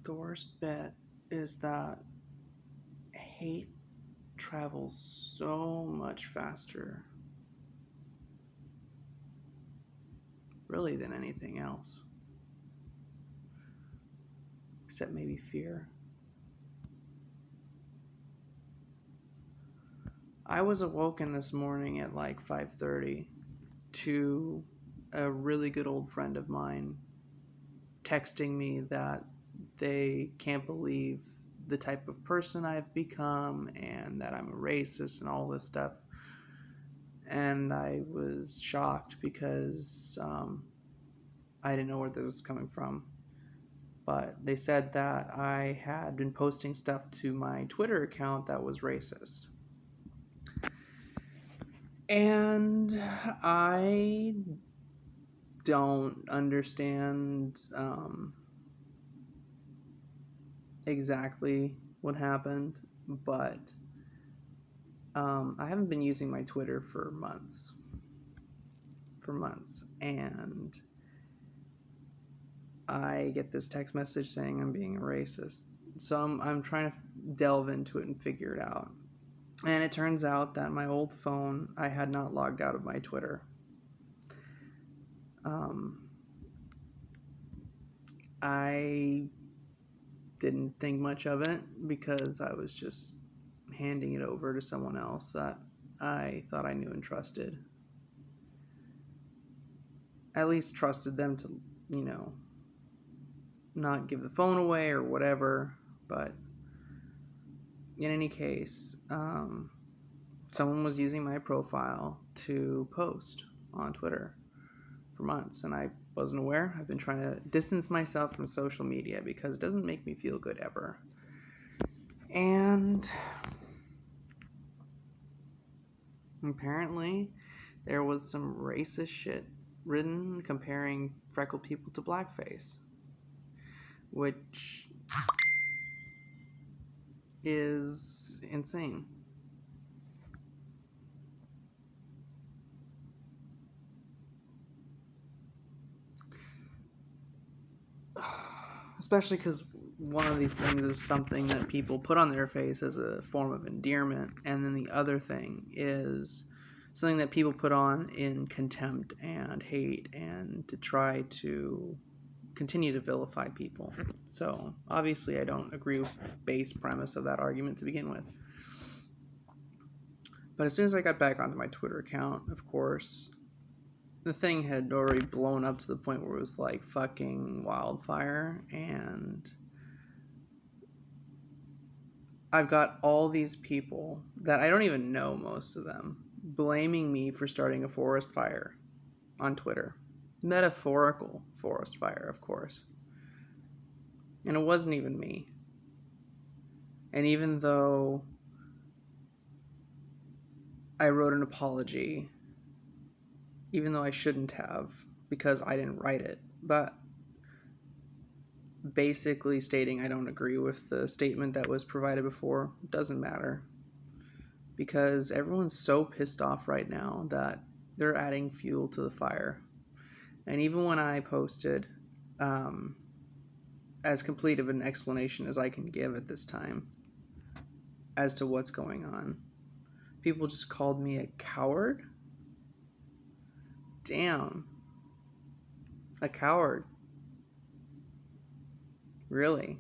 The worst bit is that hate travels so much faster, really, than anything else, except maybe fear. I was awoken this morning at like 5:30 to a really good old friend of mine texting me that they can't believe the type of person I've become and that I'm a racist and all this stuff. And I was shocked because I didn't know where this was coming from. But they said that I had been posting stuff to my Twitter account that was racist. And I don't understand exactly what happened, but I haven't been using my Twitter for months. And I get this text message saying I'm being a racist. So I'm trying to delve into it and figure it out. And it turns out that my old phone, I had not logged out of my Twitter. I didn't think much of it because I was just handing it over to someone else that I thought I knew and trusted. At least trusted them to, not give the phone away or whatever. But in any case, someone was using my profile to post on Twitter for months, and I wasn't aware. I've been trying to distance myself from social media because it doesn't make me feel good ever. And apparently there was some racist shit written comparing freckled people to blackface, which is insane. Especially because one of these things is something that people put on their face as a form of endearment, and then the other thing is something that people put on in contempt and hate and to try to continue to vilify people. So obviously I don't agree with the base premise of that argument to begin with. But as soon as I got back onto my Twitter account, of course, the thing had already blown up to the point where it was like fucking wildfire, and I've got all these people that I don't even know, most of them, blaming me for starting a forest fire on Twitter. Metaphorical forest fire, of course. And it wasn't even me. And even though I wrote an apology, even though I shouldn't have, because I didn't write it, but basically stating I don't agree with the statement that was provided before, doesn't matter. Because everyone's so pissed off right now that they're adding fuel to the fire. And even when I posted as complete of an explanation as I can give at this time as to what's going on, people just called me a coward. Damn. A coward. Really?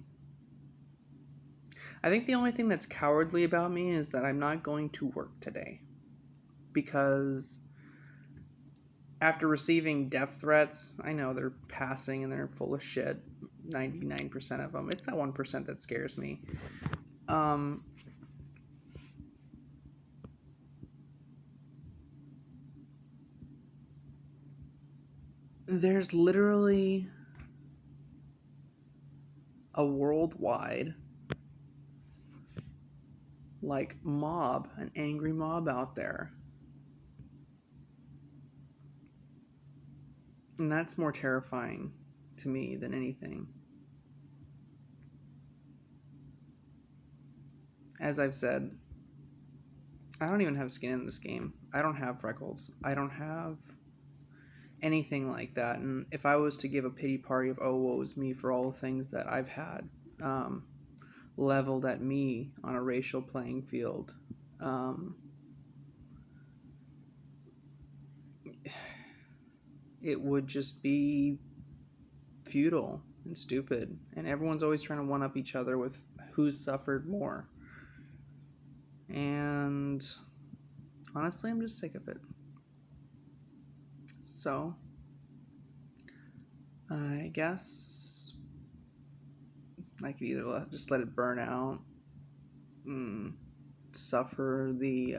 I think the only thing that's cowardly about me is that I'm not going to work today. Because after receiving death threats, I know they're passing and they're full of shit. 99% of them. It's that 1% that scares me. There's literally a worldwide mob, an angry mob out there. And that's more terrifying to me than anything. As I've said, I don't even have skin in this game. I don't have freckles. I don't have anything like that. And if I was to give a pity party of, oh, woe is me for all the things that I've had, um, leveled at me on a racial playing field. It would just be futile and stupid, and everyone's always trying to one up each other with who's suffered more. And honestly, I'm just sick of it. So, I guess I could either just let it burn out, suffer the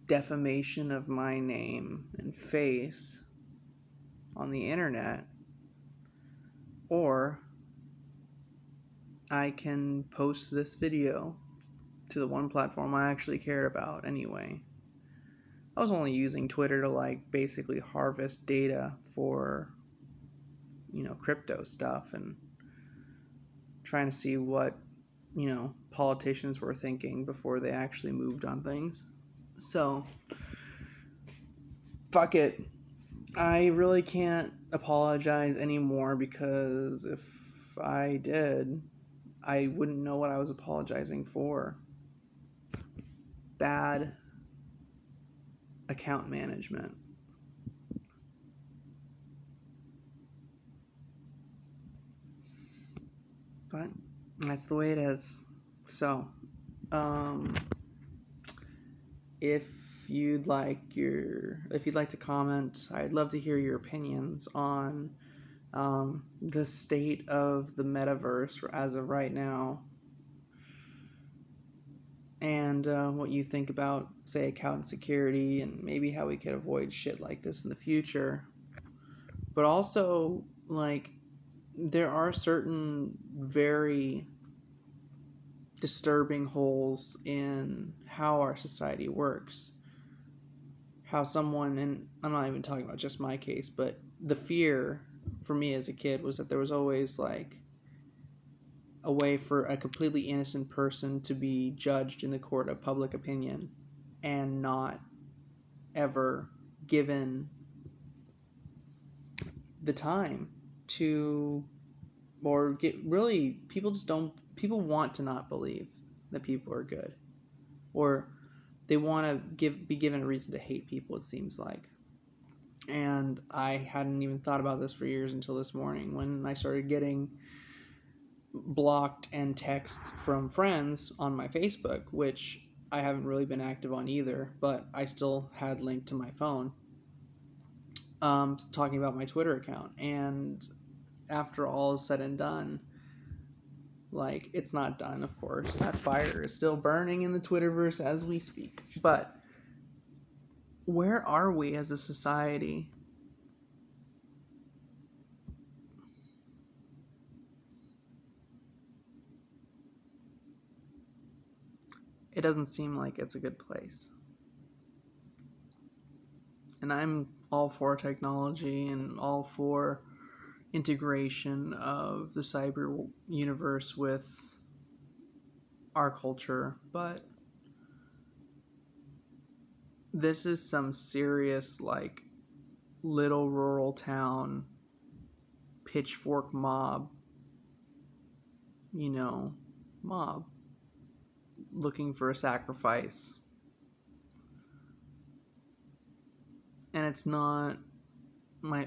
defamation of my name and face on the internet, or I can post this video to the one platform I actually cared about anyway. I was only using Twitter to like basically harvest data for, crypto stuff and trying to see what, politicians were thinking before they actually moved on things. So, fuck it. I really can't apologize anymore, because if I did, I wouldn't know what I was apologizing for. Bad account management. But that's the way it is. So, if you'd like to comment, I'd love to hear your opinions on the state of the metaverse as of right now, and what you think about, say, account security, and maybe how we could avoid shit like this in the future. But also, like, there are certain very disturbing holes in how our society works. How someone, and I'm not even talking about just my case, but the fear for me as a kid was that there was always like a way for a completely innocent person to be judged in the court of public opinion and not ever given the time to, or get really, people want to not believe that people are good, or they want to be given a reason to hate people, it seems like. And I hadn't even thought about this for years until this morning when I started getting blocked and texts from friends on my Facebook, which I haven't really been active on either, but I still had linked to my phone, talking about my Twitter account. And after all is said and done, like, it's not done, of course. That fire is still burning in the Twitterverse as we speak. But where are we as a society? It doesn't seem like it's a good place. And I'm all for technology and all for integration of the cyber universe with our culture, but this is some serious, like, little rural town pitchfork mob, mob looking for a sacrifice. And it's not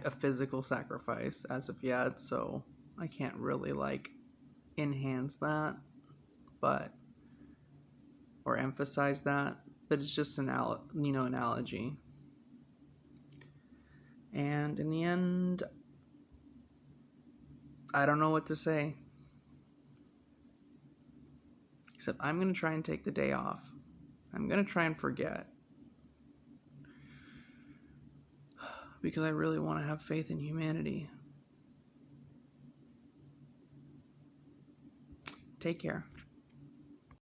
a physical sacrifice as of yet, so I can't really like enhance that, but, or emphasize that, but it's just an analogy. And in the end, I don't know what to say, except I'm going to try and take the day off. I'm going to try and forget, because I really want to have faith in humanity. Take care.